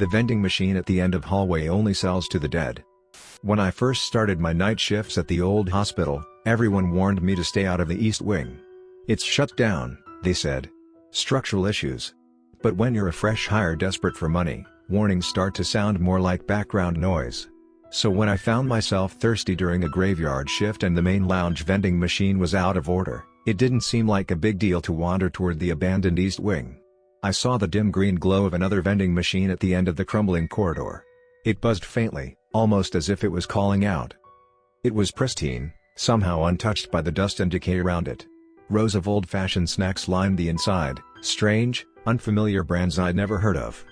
The vending machine at the end of hallway only sells to the dead. When I first started my night shifts at the old hospital, everyone warned me to stay out of the East Wing. It's shut down, they said. Structural issues. But when you're a fresh hire desperate for money, warnings start to sound more like background noise. So when I found myself thirsty during a graveyard shift and the main lounge vending machine was out of order, it didn't seem like a big deal to wander toward the abandoned East Wing. I saw the dim green glow of another vending machine at the end of the crumbling corridor. It buzzed faintly, almost as if it was calling out. It was pristine, somehow untouched by the dust and decay around it. Rows of old-fashioned snacks lined the inside, strange, unfamiliar brands I'd never heard of.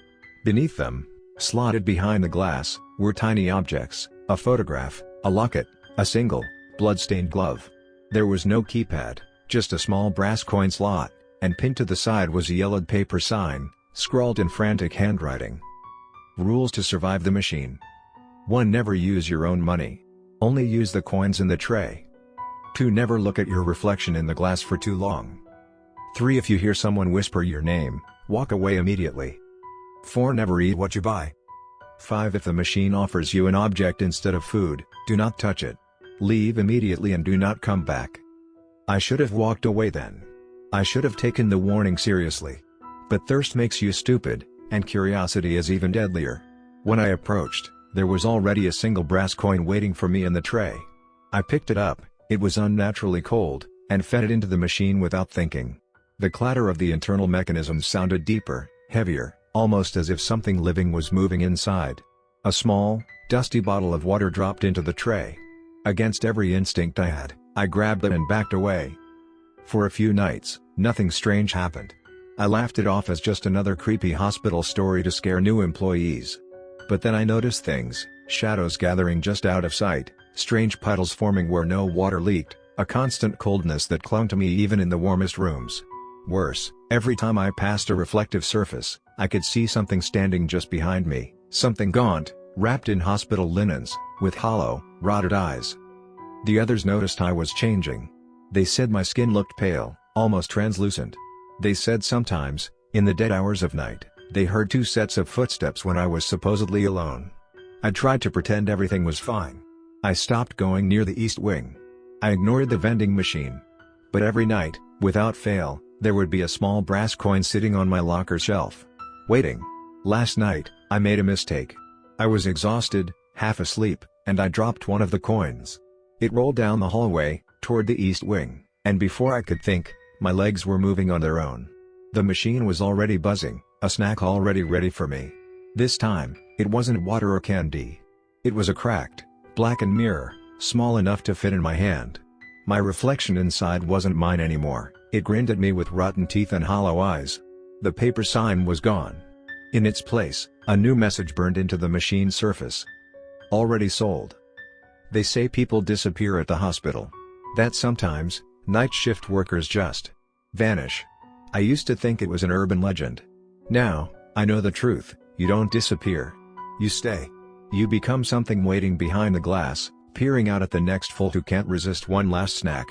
Beneath them, slotted behind the glass, were tiny objects, a photograph, a locket, a single, blood-stained glove. There was no keypad, just a small brass coin slot, and pinned to the side was a yellowed paper sign, scrawled in frantic handwriting. Rules to survive the machine. 1. Never use your own money. Only use the coins in the tray. 2. Never look at your reflection in the glass for too long. 3. If you hear someone whisper your name, walk away immediately. 4. Never eat what you buy. 5. If the machine offers you an object instead of food, do not touch it. Leave immediately and do not come back. I should have walked away then. I should have taken the warning seriously. But thirst makes you stupid, and curiosity is even deadlier. When I approached, there was already a single brass coin waiting for me in the tray. I picked it up, it was unnaturally cold, and fed it into the machine without thinking. The clatter of the internal mechanisms sounded deeper, heavier, almost as if something living was moving inside. A small, dusty bottle of water dropped into the tray. Against every instinct I had, I grabbed it and backed away. For a few nights, nothing strange happened. I laughed it off as just another creepy hospital story to scare new employees. But then I noticed things, shadows gathering just out of sight, strange puddles forming where no water leaked, a constant coldness that clung to me even in the warmest rooms. Worse, every time I passed a reflective surface, I could see something standing just behind me, something gaunt, wrapped in hospital linens, with hollow, rotted eyes. The others noticed I was changing. They said my skin looked pale, almost translucent. They said sometimes, in the dead hours of night, they heard 2 sets of footsteps when I was supposedly alone. I tried to pretend everything was fine. I stopped going near the East Wing. I ignored the vending machine. But every night, without fail, there would be a small brass coin sitting on my locker shelf. Waiting. Last night, I made a mistake. I was exhausted, half asleep, and I dropped one of the coins. It rolled down the hallway, toward the East Wing, and before I could think, my legs were moving on their own. The machine was already buzzing, a snack already ready for me. This time, it wasn't water or candy. It was a cracked, blackened mirror, small enough to fit in my hand. My reflection inside wasn't mine anymore, it grinned at me with rotten teeth and hollow eyes. The paper sign was gone. In its place, a new message burned into the machine's surface. Already sold. They say people disappear at the hospital. That sometimes, night shift workers just vanish. I used to think it was an urban legend. Now, I know the truth, you don't disappear. You stay. You become something waiting behind the glass, peering out at the next fool who can't resist one last snack.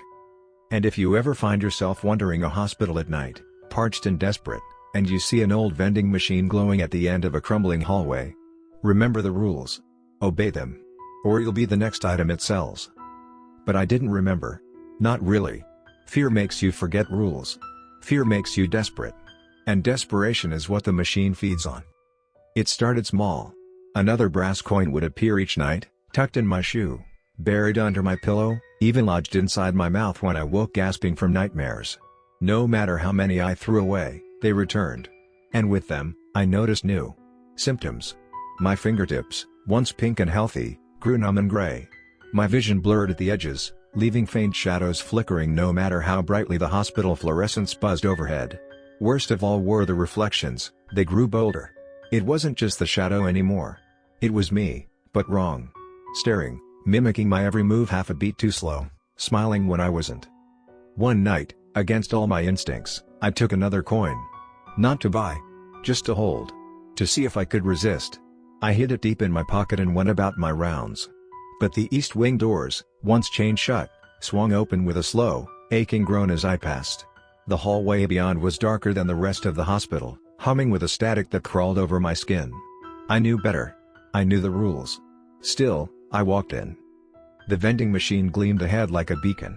And if you ever find yourself wandering a hospital at night, parched and desperate, and you see an old vending machine glowing at the end of a crumbling hallway, remember the rules. Obey them. Or you'll be the next item it sells. But I didn't remember. Not really. Fear makes you forget rules. Fear makes you desperate. And desperation is what the machine feeds on. It started small. Another brass coin would appear each night, tucked in my shoe, buried under my pillow, even lodged inside my mouth when I woke gasping from nightmares. No matter how many I threw away, they returned. And with them, I noticed new symptoms. My fingertips, once pink and healthy, grew numb and gray. My vision blurred at the edges, leaving faint shadows flickering no matter how brightly the hospital fluorescents buzzed overhead. Worst of all were the reflections, they grew bolder. It wasn't just the shadow anymore. It was me, but wrong. Staring, mimicking my every move half a beat too slow, smiling when I wasn't. One night, against all my instincts, I took another coin. Not to buy. Just to hold. To see if I could resist. I hid it deep in my pocket and went about my rounds. But the East Wing doors, once chained shut, swung open with a slow, aching groan as I passed. The hallway beyond was darker than the rest of the hospital, humming with a static that crawled over my skin. I knew better. I knew the rules. Still, I walked in. The vending machine gleamed ahead like a beacon.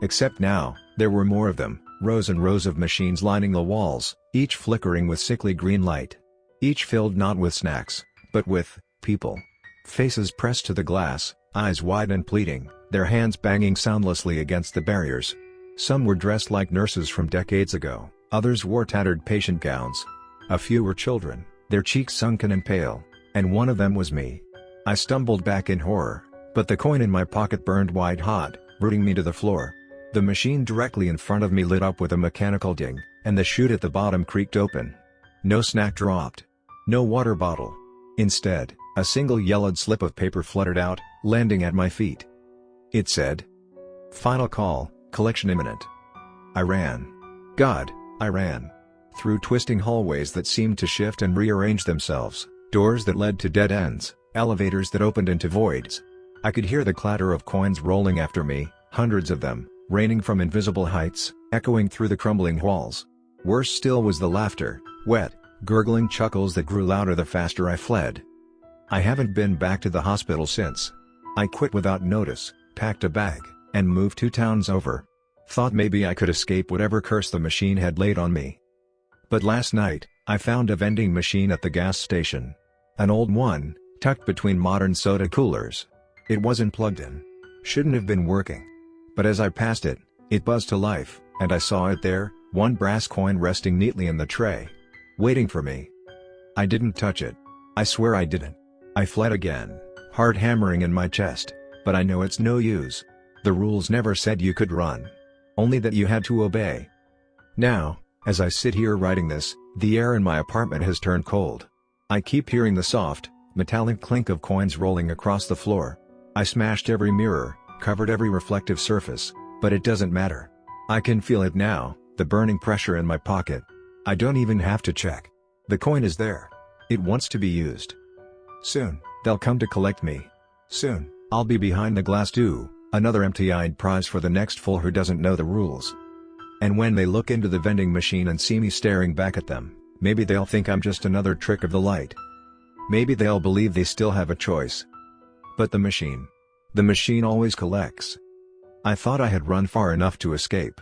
Except now, there were more of them, rows and rows of machines lining the walls, each flickering with sickly green light. Each filled not with snacks, but with people. Faces pressed to the glass, eyes wide and pleading, their hands banging soundlessly against the barriers. Some were dressed like nurses from decades ago, others wore tattered patient gowns. A few were children, their cheeks sunken and pale, and one of them was me. I stumbled back in horror, but the coin in my pocket burned white hot, rooting me to the floor. The machine directly in front of me lit up with a mechanical ding, and the chute at the bottom creaked open. No snack dropped. No water bottle. Instead, a single yellowed slip of paper fluttered out, landing at my feet. It said, "Final call, collection imminent." I ran. God, I ran. Through twisting hallways that seemed to shift and rearrange themselves, doors that led to dead ends, elevators that opened into voids. I could hear the clatter of coins rolling after me, hundreds of them, raining from invisible heights, echoing through the crumbling walls. Worse still was the laughter, wet, gurgling chuckles that grew louder the faster I fled. I haven't been back to the hospital since. I quit without notice, packed a bag, and moved 2 towns over. Thought maybe I could escape whatever curse the machine had laid on me. But last night, I found a vending machine at the gas station. An old one, tucked between modern soda coolers. It wasn't plugged in. Shouldn't have been working. But as I passed it, it buzzed to life, and I saw it there, one brass coin resting neatly in the tray. Waiting for me. I didn't touch it. I swear I didn't. I fled again, heart hammering in my chest, but I know it's no use. The rules never said you could run. Only that you had to obey. Now, as I sit here writing this, the air in my apartment has turned cold. I keep hearing the soft, metallic clink of coins rolling across the floor. I smashed every mirror, covered every reflective surface, but it doesn't matter. I can feel it now, the burning pressure in my pocket. I don't even have to check. The coin is there. It wants to be used. Soon, they'll come to collect me. Soon, I'll be behind the glass too, another empty-eyed prize for the next fool who doesn't know the rules. And when they look into the vending machine and see me staring back at them, maybe they'll think I'm just another trick of the light. Maybe they'll believe they still have a choice. But the machine always collects. I thought I had run far enough to escape.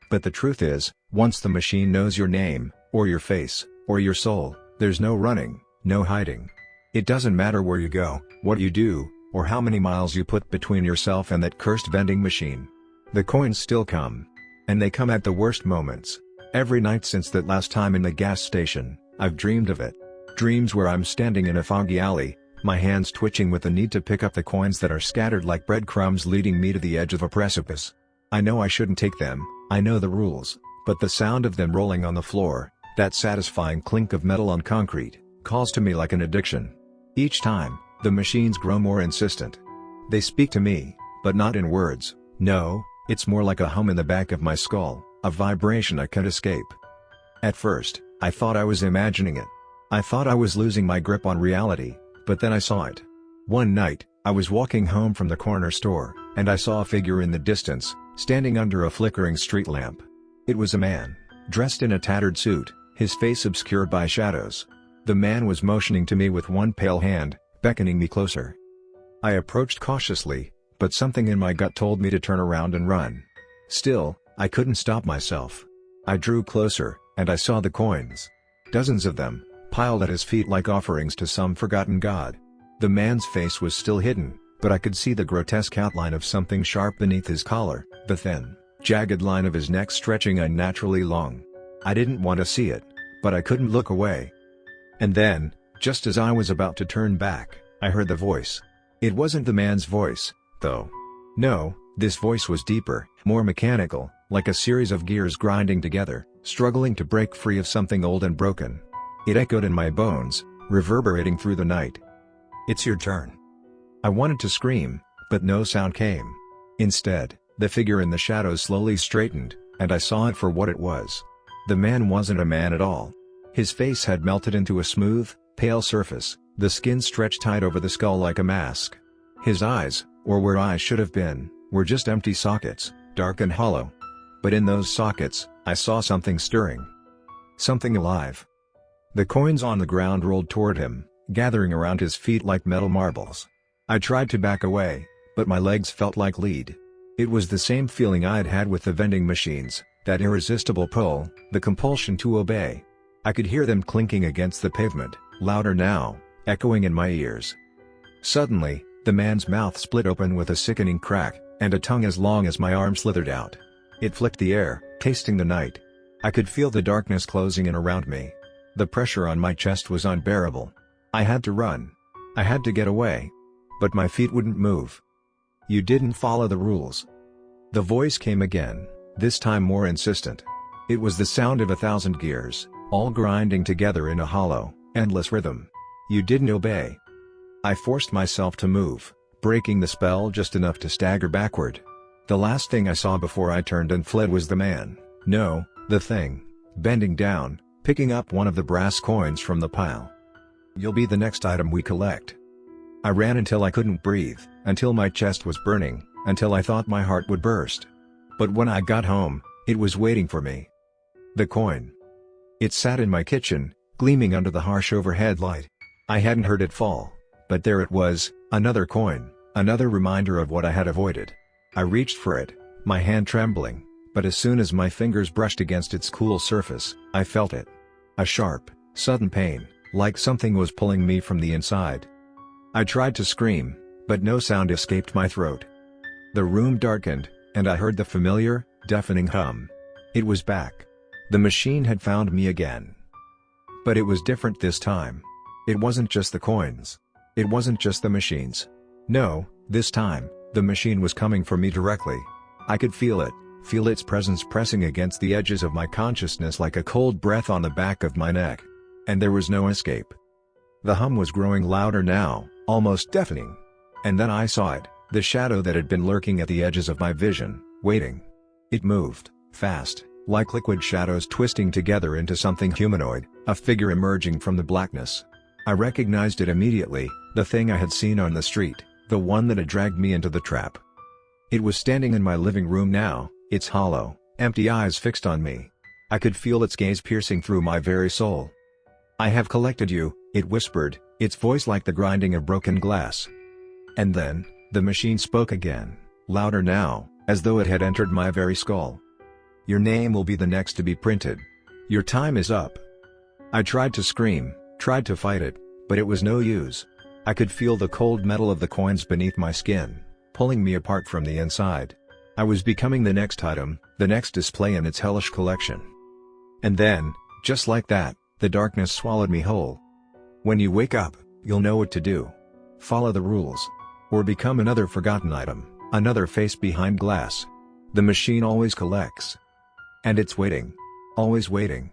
But the truth is, once the machine knows your name, or your face, or your soul, there's no running, no hiding. It doesn't matter where you go, what you do, or how many miles you put between yourself and that cursed vending machine. The coins still come. And they come at the worst moments. Every night since that last time in the gas station, I've dreamed of it. Dreams where I'm standing in a foggy alley, my hands twitching with the need to pick up the coins that are scattered like breadcrumbs leading me to the edge of a precipice. I know I shouldn't take them, I know the rules, but the sound of them rolling on the floor, that satisfying clink of metal on concrete, calls to me like an addiction. Each time, the machines grow more insistent. They speak to me, but not in words, no, it's more like a hum in the back of my skull, a vibration I can't escape. At first, I thought I was imagining it. I thought I was losing my grip on reality, but then I saw it. One night, I was walking home from the corner store, and I saw a figure in the distance, standing under a flickering street lamp. It was a man, dressed in a tattered suit, his face obscured by shadows. The man was motioning to me with one pale hand, beckoning me closer. I approached cautiously, but something in my gut told me to turn around and run. Still, I couldn't stop myself. I drew closer, and I saw the coins. Dozens of them, piled at his feet like offerings to some forgotten god. The man's face was still hidden, but I could see the grotesque outline of something sharp beneath his collar, the thin, jagged line of his neck stretching unnaturally long. I didn't want to see it, but I couldn't look away. And then, just as I was about to turn back, I heard the voice. It wasn't the man's voice, though. No, this voice was deeper, more mechanical, like a series of gears grinding together, struggling to break free of something old and broken. It echoed in my bones, reverberating through the night. "It's your turn." I wanted to scream, but no sound came. Instead, the figure in the shadows slowly straightened, and I saw it for what it was. The man wasn't a man at all. His face had melted into a smooth, pale surface, the skin stretched tight over the skull like a mask. His eyes, or where eyes should have been, were just empty sockets, dark and hollow. But in those sockets, I saw something stirring. Something alive. The coins on the ground rolled toward him, gathering around his feet like metal marbles. I tried to back away, but my legs felt like lead. It was the same feeling I'd had with the vending machines, that irresistible pull, the compulsion to obey. I could hear them clinking against the pavement, louder now, echoing in my ears. Suddenly, the man's mouth split open with a sickening crack, and a tongue as long as my arm slithered out. It flicked the air, tasting the night. I could feel the darkness closing in around me. The pressure on my chest was unbearable. I had to run. I had to get away. But my feet wouldn't move. "You didn't follow the rules." The voice came again, this time more insistent. It was the sound of 1,000 gears, all grinding together in a hollow, endless rhythm. "You didn't obey." I forced myself to move, breaking the spell just enough to stagger backward. The last thing I saw before I turned and fled was the man, no, the thing, bending down, picking up one of the brass coins from the pile. "You'll be the next item we collect." I ran until I couldn't breathe, until my chest was burning, until I thought my heart would burst. But when I got home, it was waiting for me. The coin. It sat in my kitchen, gleaming under the harsh overhead light. I hadn't heard it fall, but there it was, another coin, another reminder of what I had avoided. I reached for it, my hand trembling, but as soon as my fingers brushed against its cool surface, I felt it. A sharp, sudden pain, like something was pulling me from the inside. I tried to scream, but no sound escaped my throat. The room darkened, and I heard the familiar, deafening hum. It was back. The machine had found me again. But it was different this time. It wasn't just the coins. It wasn't just the machines. No, this time, the machine was coming for me directly. I could feel its presence pressing against the edges of my consciousness like a cold breath on the back of my neck. And there was no escape. The hum was growing louder now, almost deafening. And then I saw it, the shadow that had been lurking at the edges of my vision, waiting. It moved, fast, like liquid shadows twisting together into something humanoid, a figure emerging from the blackness. I recognized it immediately, the thing I had seen on the street, the one that had dragged me into the trap. It was standing in my living room now, its hollow, empty eyes fixed on me. I could feel its gaze piercing through my very soul. "I have collected you," it whispered, its voice like the grinding of broken glass. And then, the machine spoke again, louder now, as though it had entered my very skull. "Your name will be the next to be printed. Your time is up." I tried to scream, tried to fight it, but it was no use. I could feel the cold metal of the coins beneath my skin, pulling me apart from the inside. I was becoming the next item, the next display in its hellish collection. And then, just like that, the darkness swallowed me whole. When you wake up, you'll know what to do. Follow the rules. Or become another forgotten item, another face behind glass. The machine always collects. And it's waiting. Always waiting.